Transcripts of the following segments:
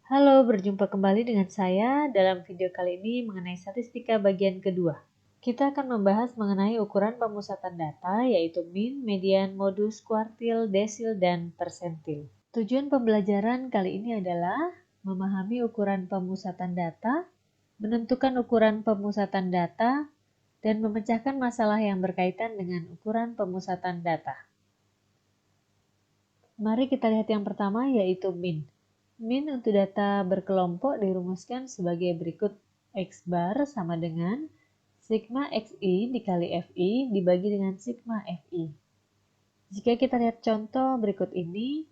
Halo, berjumpa kembali dengan saya dalam video kali ini mengenai statistika bagian kedua. Kita akan membahas mengenai ukuran pemusatan data yaitu min, median, modus, kuartil, desil, dan persentil. Tujuan pembelajaran kali ini adalah memahami ukuran pemusatan data, menentukan ukuran pemusatan data, dan memecahkan masalah yang berkaitan dengan ukuran pemusatan data. Mari kita lihat yang pertama yaitu min. Min untuk data berkelompok dirumuskan sebagai berikut. X bar sama dengan sigma XI dikali FI dibagi dengan sigma FI. Jika kita lihat contoh berikut ini,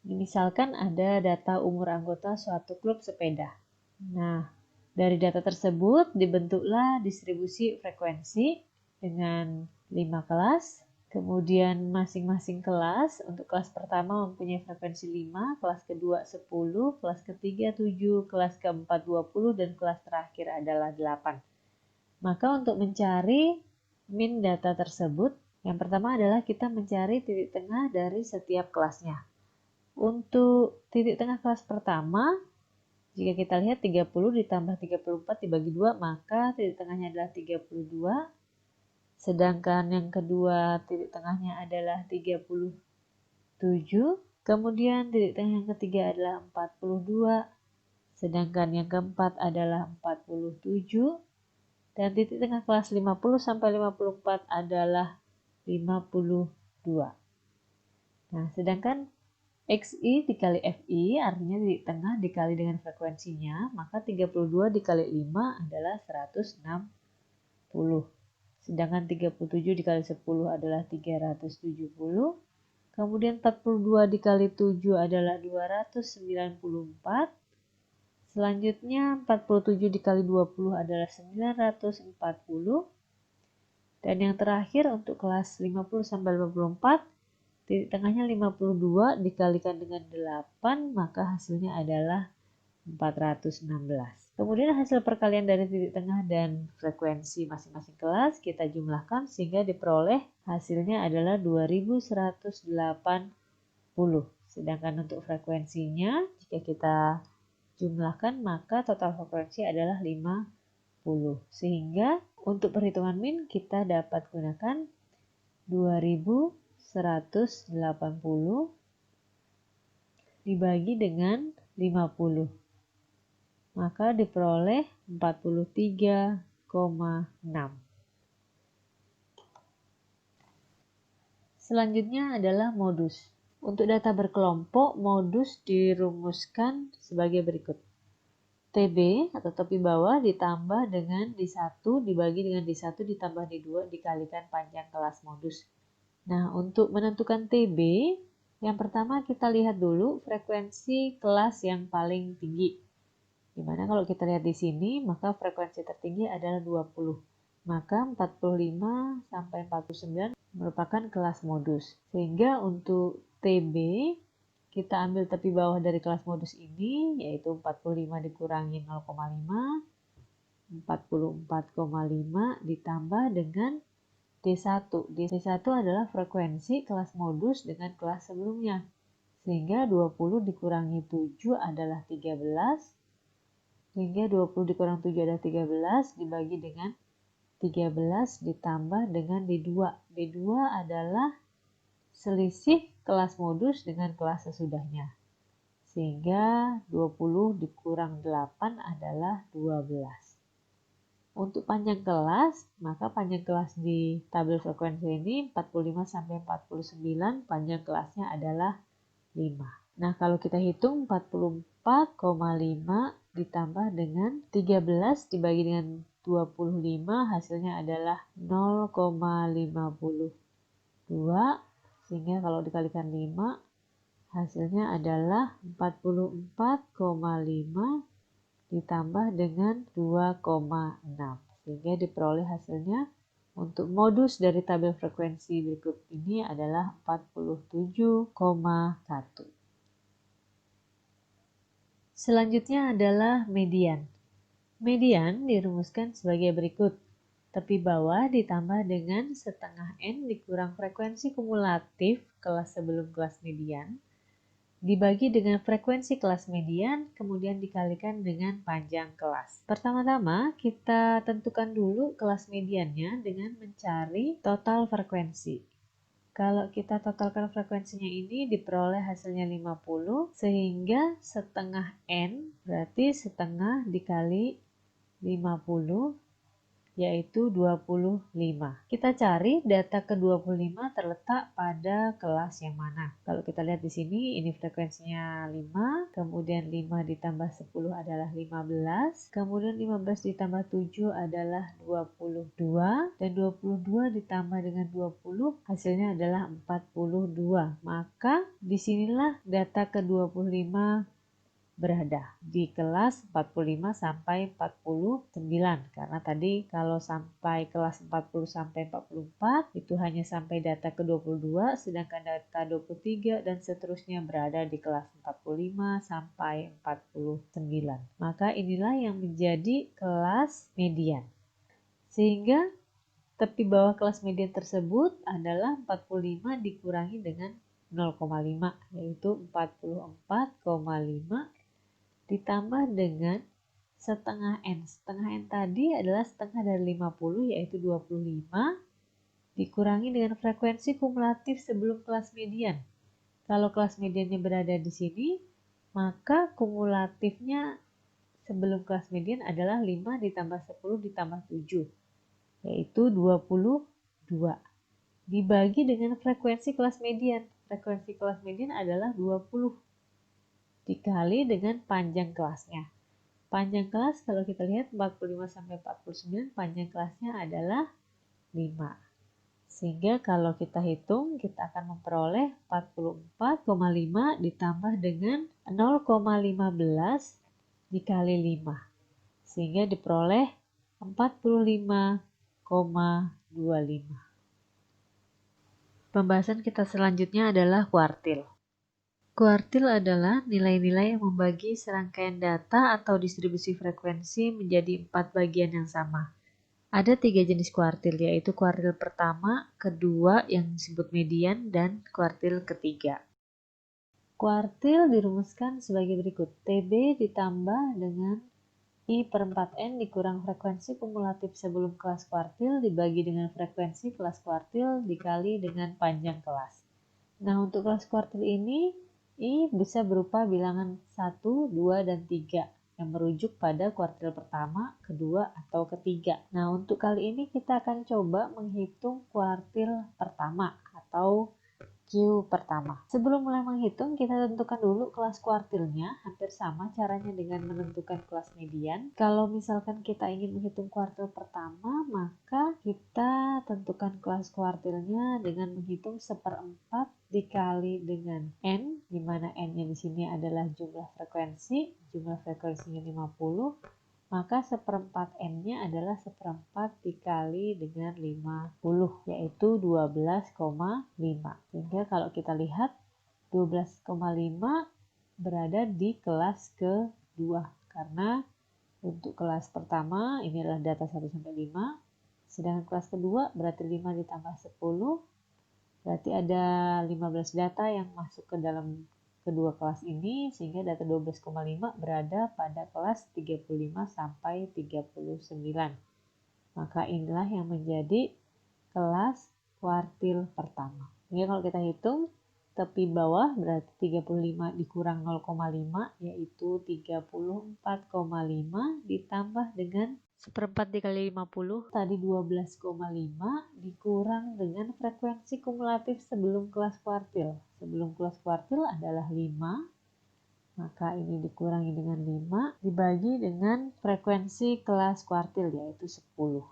misalkan ada data umur anggota suatu klub sepeda. Nah, dari data tersebut dibentuklah distribusi frekuensi dengan 5 kelas. Kemudian masing-masing kelas, untuk kelas pertama mempunyai frekuensi 5, kelas kedua 10, kelas ketiga 7, kelas keempat 20, dan kelas terakhir adalah 8. Maka untuk mencari min data tersebut, yang pertama adalah kita mencari titik tengah dari setiap kelasnya. Untuk titik tengah kelas pertama, jika kita lihat 30 ditambah 34 dibagi 2, maka titik tengahnya adalah 32. Sedangkan yang kedua titik tengahnya adalah 37. Kemudian titik tengah yang ketiga adalah 42. Sedangkan yang keempat adalah 47. Dan titik tengah kelas 50 sampai 54 adalah 52. Nah, sedangkan XI dikali FI artinya titik tengah dikali dengan frekuensinya, maka 32 dikali 5 adalah 160. Sedangkan 37 dikali 10 adalah 370. Kemudian 42 dikali 7 adalah 294. Selanjutnya 47 dikali 20 adalah 940. Dan yang terakhir untuk kelas 50 sampai 54, titik tengahnya 52 dikalikan dengan 8, maka hasilnya adalah 416. Kemudian hasil perkalian dari titik tengah dan frekuensi masing-masing kelas kita jumlahkan sehingga diperoleh hasilnya adalah 2180. Sedangkan untuk frekuensinya jika kita jumlahkan maka total frekuensi adalah 50. Sehingga untuk perhitungan min kita dapat gunakan 2180 dibagi dengan 50. Maka diperoleh 43,6. Selanjutnya adalah modus. Untuk data berkelompok, modus dirumuskan sebagai berikut. TB atau topi bawah ditambah dengan D1 dibagi dengan D1 ditambah D2 dikalikan panjang kelas modus. Nah, untuk menentukan TB, yang pertama kita lihat dulu frekuensi kelas yang paling tinggi. Dimana kalau kita lihat di sini, maka frekuensi tertinggi adalah 20. Maka 45 sampai 49 merupakan kelas modus. Sehingga untuk TB, kita ambil tepi bawah dari kelas modus ini, yaitu 45 dikurangi 0,5, 44,5 ditambah dengan D1. D1 adalah frekuensi kelas modus dengan kelas sebelumnya. Sehingga 20 dikurangi 7 adalah 13. Sehingga 20 dikurang 7 adalah 13 dibagi dengan 13 ditambah dengan D2. D2 adalah selisih kelas modus dengan kelas sesudahnya. Sehingga 20 dikurang 8 adalah 12. Untuk panjang kelas, maka panjang kelas di tabel frekuensi ini 45 sampai 49, panjang kelasnya adalah 5. Nah, kalau kita hitung 44,5 ditambah dengan 13 dibagi dengan 25 hasilnya adalah 0,52, sehingga kalau dikalikan 5 hasilnya adalah 44,5 ditambah dengan 2,6, sehingga diperoleh hasilnya untuk modus dari tabel frekuensi berikut ini adalah 47,1. Selanjutnya adalah median. Median dirumuskan sebagai berikut. Tepi bawah ditambah dengan setengah N dikurang frekuensi kumulatif kelas sebelum kelas median, dibagi dengan frekuensi kelas median, kemudian dikalikan dengan panjang kelas. Pertama-tama kita tentukan dulu kelas mediannya dengan mencari total frekuensi. Kalau kita totalkan frekuensinya ini diperoleh hasilnya 50, sehingga setengah N berarti setengah dikali 50 yaitu 25. Kita cari data ke-25 terletak pada kelas yang mana. Kalau kita lihat di sini, ini frekuensinya 5, kemudian 5 ditambah 10 adalah 15, kemudian 15 ditambah 7 adalah 22, dan 22 ditambah dengan 20 hasilnya adalah 42. Maka disinilah data ke-25 berada di kelas 45 sampai 49, karena tadi kalau sampai kelas 40 sampai 44 itu hanya sampai data ke-22, sedangkan data 23 dan seterusnya berada di kelas 45 sampai 49. Maka inilah yang menjadi kelas median. Sehingga tepi bawah kelas median tersebut adalah 45 dikurangi dengan 0,5 yaitu 44,5 ditambah dengan setengah N. Setengah N tadi adalah setengah dari 50 yaitu 25 dikurangi dengan frekuensi kumulatif sebelum kelas median. Kalau kelas mediannya berada di sini, maka kumulatifnya sebelum kelas median adalah 5 ditambah 10 ditambah 7 yaitu 22 dibagi dengan frekuensi kelas median. Frekuensi kelas median adalah 20 dikali dengan panjang kelasnya. Panjang kelas kalau kita lihat 45 sampai 49, panjang kelasnya adalah 5. Sehingga kalau kita hitung, kita akan memperoleh 44,5 ditambah dengan 0,15 dikali 5. Sehingga diperoleh 45,25. Pembahasan kita selanjutnya adalah kuartil. Kuartil adalah nilai-nilai yang membagi serangkaian data atau distribusi frekuensi menjadi 4 bagian yang sama. Ada 3 jenis kuartil, yaitu kuartil pertama, kedua yang disebut median, dan kuartil ketiga. Kuartil dirumuskan sebagai berikut. TB ditambah dengan I/4N dikurang frekuensi kumulatif sebelum kelas kuartil dibagi dengan frekuensi kelas kuartil dikali dengan panjang kelas. Nah, untuk kelas kuartil ini I bisa berupa bilangan 1, 2, dan 3 yang merujuk pada kuartil pertama, kedua, atau ketiga. Nah, untuk kali ini kita akan coba menghitung kuartil pertama atau Q pertama. Sebelum mulai menghitung, kita tentukan dulu kelas kuartilnya. Hampir sama caranya dengan menentukan kelas median. Kalau misalkan kita ingin menghitung kuartil pertama, maka kita tentukan kelas kuartilnya dengan menghitung 1/4 dikali dengan N, di mana N-nya di sini adalah jumlah frekuensinya 50. Maka 1/4 N-nya adalah 1/4 dikali dengan 50, yaitu 12,5. Sehingga kalau kita lihat 12,5 berada di kelas kedua. Karena untuk kelas pertama ini adalah data 1 sampai 5. Sedangkan kelas kedua berarti 5 ditambah 10. Berarti ada 15 data yang masuk ke dalam kedua kelas ini, sehingga data 12,5 berada pada kelas 35 sampai 39. Maka inilah yang menjadi kelas kuartil pertama. Jadi kalau kita hitung, tepi bawah berarti 35 dikurang 0,5 yaitu 34,5 ditambah dengan 1/4 dikali 50 tadi 12,5 dikurang dengan frekuensi kumulatif sebelum kelas kuartil. Sebelum kelas kuartil adalah 5, maka ini dikurangi dengan 5 dibagi dengan frekuensi kelas kuartil yaitu 10.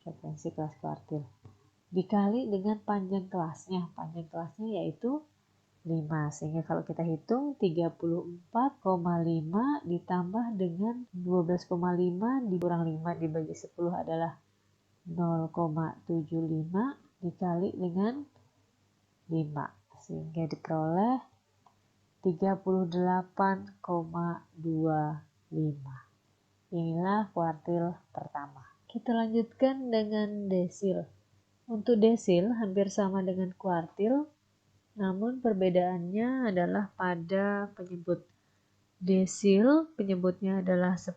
Frekuensi kelas kuartil dikali dengan panjang kelasnya. Panjang kelasnya yaitu 5. Sehingga kalau kita hitung 34,5 ditambah dengan 12,5 dikurang 5 dibagi 10 adalah 0,75 dikali dengan 5. Sehingga diperoleh 38,25. Inilah kuartil pertama. Oke. Kita lanjutkan dengan desil. Untuk desil hampir sama dengan kuartil, namun perbedaannya adalah pada penyebut. Desil penyebutnya adalah 10,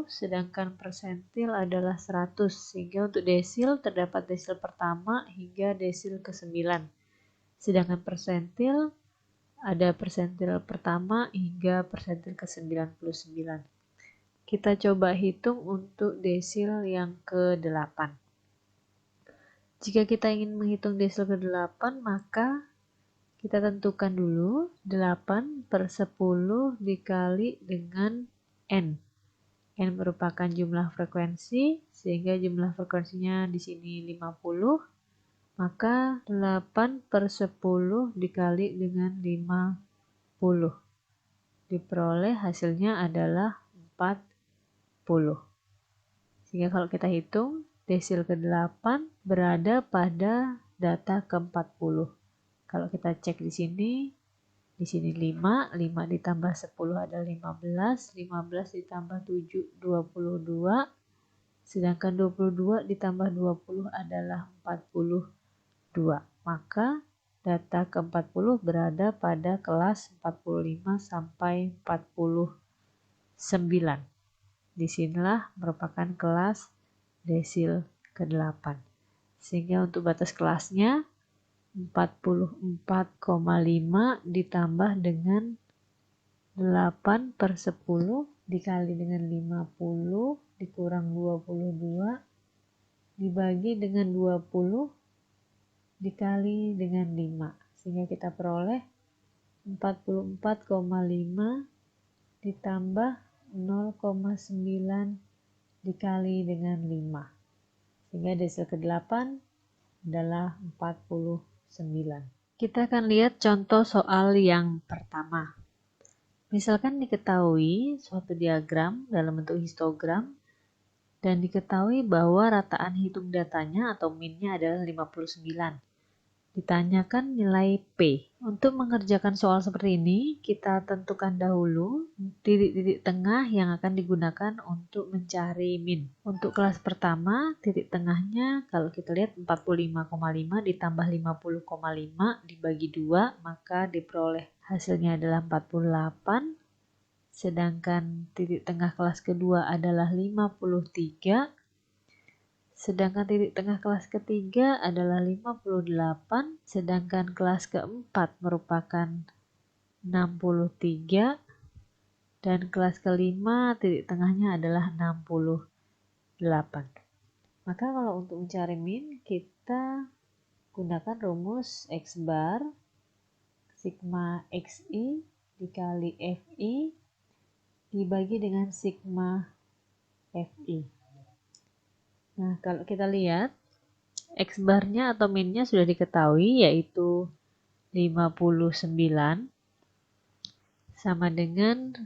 sedangkan persentil adalah 100, sehingga untuk desil terdapat desil pertama hingga desil ke-9. Sedangkan persentil ada persentil pertama hingga persentil ke-99. Kita coba hitung untuk desil yang ke-8. Jika kita ingin menghitung desil ke-8, maka kita tentukan dulu 8 per 10 dikali dengan N. N merupakan jumlah frekuensi, sehingga jumlah frekuensinya di sini 50. Maka 8 per 10 dikali dengan 50. Diperoleh hasilnya adalah 40. Sehingga kalau kita hitung, desil ke-8 berada pada data ke-40. Kalau kita cek di sini 5, 5 ditambah 10 adalah 15, 15 ditambah 7, 22, sedangkan 22 ditambah 20 adalah 42. Maka data ke-40 berada pada kelas 45 sampai 49. Disinilah merupakan kelas desil ke-8. Sehingga untuk batas kelasnya 44,5 ditambah dengan 8 per 10 dikali dengan 50 dikurang 22 dibagi dengan 20 dikali dengan 5. Sehingga kita peroleh 44,5 ditambah 0,9 dikali dengan 5. Sehingga desil ke-8 adalah 49. Kita akan lihat contoh soal yang pertama. Misalkan diketahui suatu diagram dalam bentuk histogram dan diketahui bahwa rataan hitung datanya atau min-nya adalah 59. Ditanyakan nilai P. Untuk mengerjakan soal seperti ini, kita tentukan dahulu titik-titik tengah yang akan digunakan untuk mencari min. Untuk kelas pertama, titik tengahnya kalau kita lihat 45,5 ditambah 50,5 dibagi 2, maka diperoleh hasilnya adalah 48. Sedangkan titik tengah kelas kedua adalah 53. Sedangkan titik tengah kelas ketiga adalah 58, sedangkan kelas keempat merupakan 63, dan kelas kelima titik tengahnya adalah 68. Maka kalau untuk mencari min, kita gunakan rumus X bar sigma XI dikali FI dibagi dengan sigma FI. Nah, kalau kita lihat, X barnya atau minnya sudah diketahui, yaitu 59, sama dengan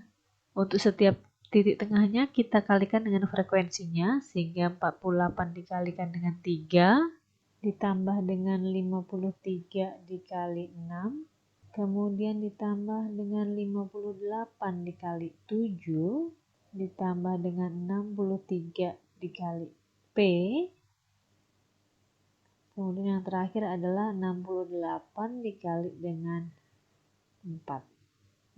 untuk setiap titik tengahnya kita kalikan dengan frekuensinya, sehingga 48 dikalikan dengan 3, ditambah dengan 53 dikali 6, kemudian ditambah dengan 58 dikali 7, ditambah dengan 63 dikali P, kemudian yang terakhir adalah 68 dikali dengan 4.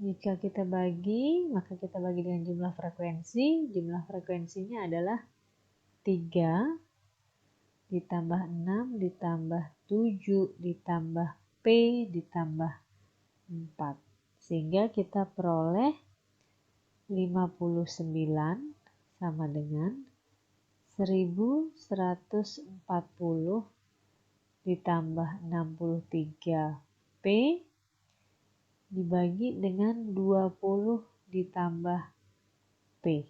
Jika kita bagi, maka kita bagi dengan jumlah frekuensi. Jumlah frekuensinya adalah 3 ditambah 6 ditambah 7 ditambah P ditambah 4. Sehingga kita peroleh 59 sama dengan 1140 ditambah 63P dibagi dengan 20 ditambah P.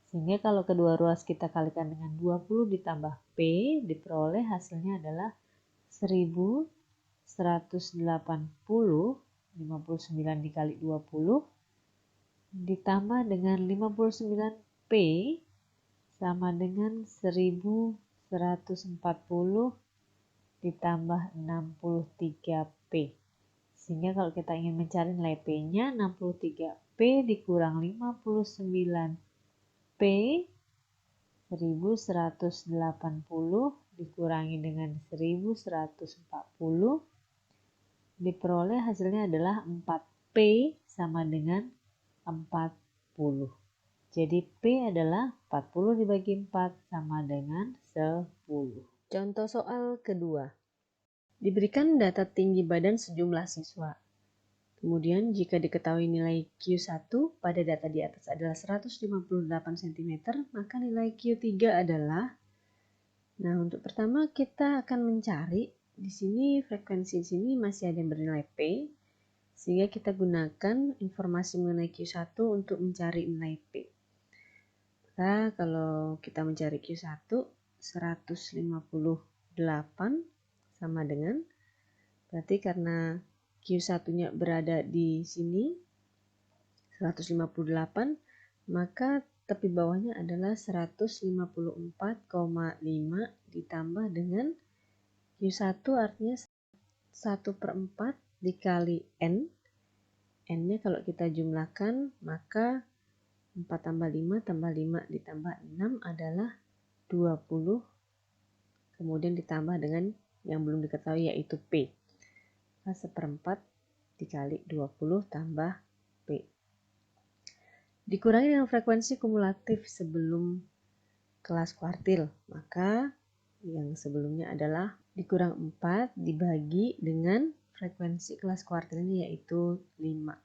Sehingga kalau kedua ruas kita kalikan dengan 20 ditambah P, diperoleh hasilnya adalah 1180, 59 dikali 20, ditambah dengan 59P sama dengan 1140 ditambah 63P. Sehingga kalau kita ingin mencari nilai P-nya, 63P dikurang 59P 1180 dikurangi dengan 1140, diperoleh hasilnya adalah 4P sama dengan 40. Jadi P adalah 40 dibagi 4 sama dengan 10. Contoh soal kedua. Diberikan data tinggi badan sejumlah siswa. Kemudian jika diketahui nilai Q1 pada data di atas adalah 158 cm, maka nilai Q3 adalah, nah untuk pertama kita akan mencari, di sini frekuensi di sini masih ada yang bernilai P, sehingga kita gunakan informasi mengenai Q1 untuk mencari nilai P. Maka kalau kita mencari Q1, 158 sama dengan, berarti karena Q1-nya berada di sini 158, maka tepi bawahnya adalah 154,5 ditambah dengan Q1 artinya 1/4 dikali N. N-nya kalau kita jumlahkan maka 4 tambah 5 tambah 5 ditambah 6 adalah 20. Kemudian ditambah dengan yang belum diketahui yaitu P. 1/4 dikali 20 tambah P. Dikurangi dengan frekuensi kumulatif sebelum kelas kuartil. Maka yang sebelumnya adalah dikurang 4 dibagi dengan frekuensi kelas kuartilnya yaitu 5.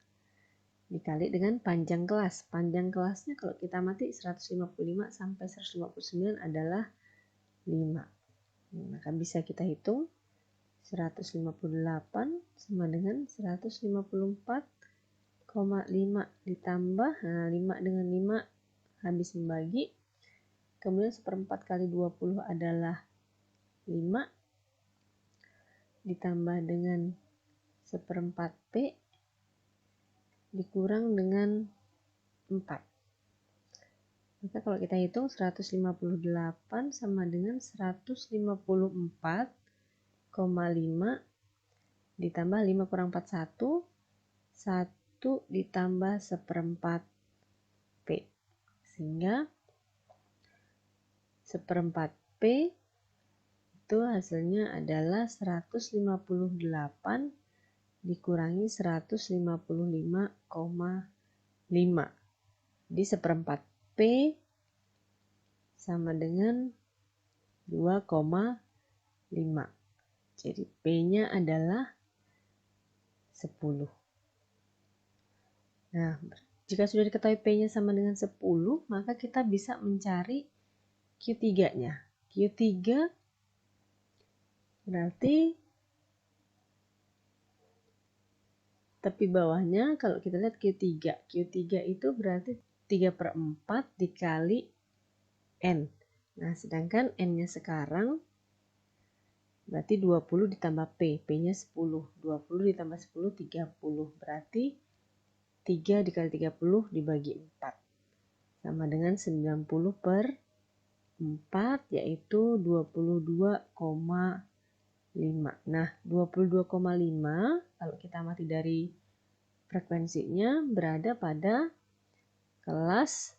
Dikali dengan panjang kelas. Panjang kelasnya kalau kita amati 155 sampai 159 adalah 5. Maka bisa kita hitung 158 sama dengan 154,5 ditambah 5 dengan 5 habis membagi, kemudian 1/4 kali 20 adalah 5 ditambah dengan 1/4 P dikurang dengan 4. Maka kalau kita hitung 158 sama dengan 154,5 ditambah 5 kurang 4 1, 1 ditambah 1/4 P, sehingga 1/4 P itu hasilnya adalah 158 dikurangi 155,5. Di 1/4 P sama dengan 2,5. Jadi P-nya adalah 10. Nah, jika sudah diketahui P-nya sama dengan 10, maka kita bisa mencari Q3-nya. Q3 berarti tepi bawahnya kalau kita lihat Q3. Q3 itu berarti 3/4 dikali N. Nah, sedangkan N-nya sekarang berarti 20 ditambah P. P-nya 10. 20 ditambah 10, 30. Berarti 3 dikali 30 dibagi 4. Sama dengan 90/4 yaitu 22,5. Nah, 22,5 kalau kita amati dari frekuensinya berada pada kelas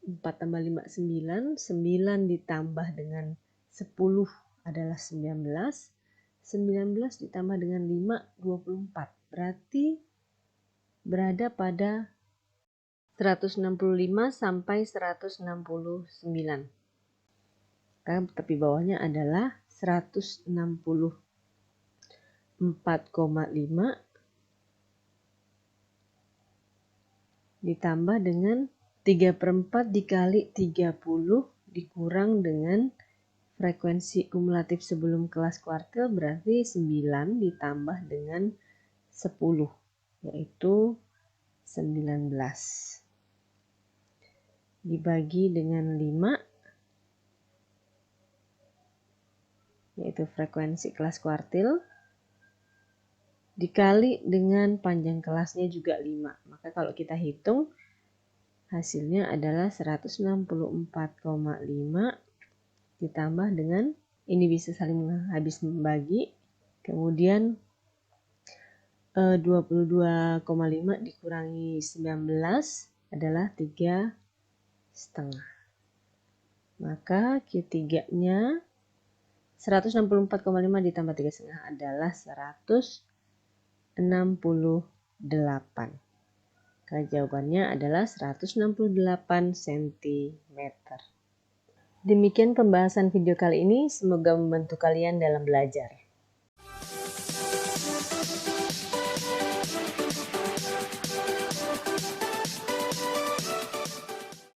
4 tambah 5, 9. 9 ditambah dengan 10 adalah 19. 19 ditambah dengan 5, 24. Berarti berada pada 165 sampai 169. Tepi bawahnya adalah 164,5 ditambah dengan 3/4 dikali 30 dikurang dengan frekuensi kumulatif sebelum kelas kuartil berarti 9 ditambah dengan 10 yaitu 19 dibagi dengan 5 yaitu frekuensi kelas kuartil dikali dengan panjang kelasnya juga 5. Maka kalau kita hitung hasilnya adalah 164,5 ditambah dengan ini bisa saling habis membagi, kemudian 22,5 dikurangi 19 adalah 3,5. Maka Q3-nya 164,5 ditambah 3,5 adalah 168. Karena jawabannya adalah 168 cm. Demikian pembahasan video kali ini, semoga membantu kalian dalam belajar.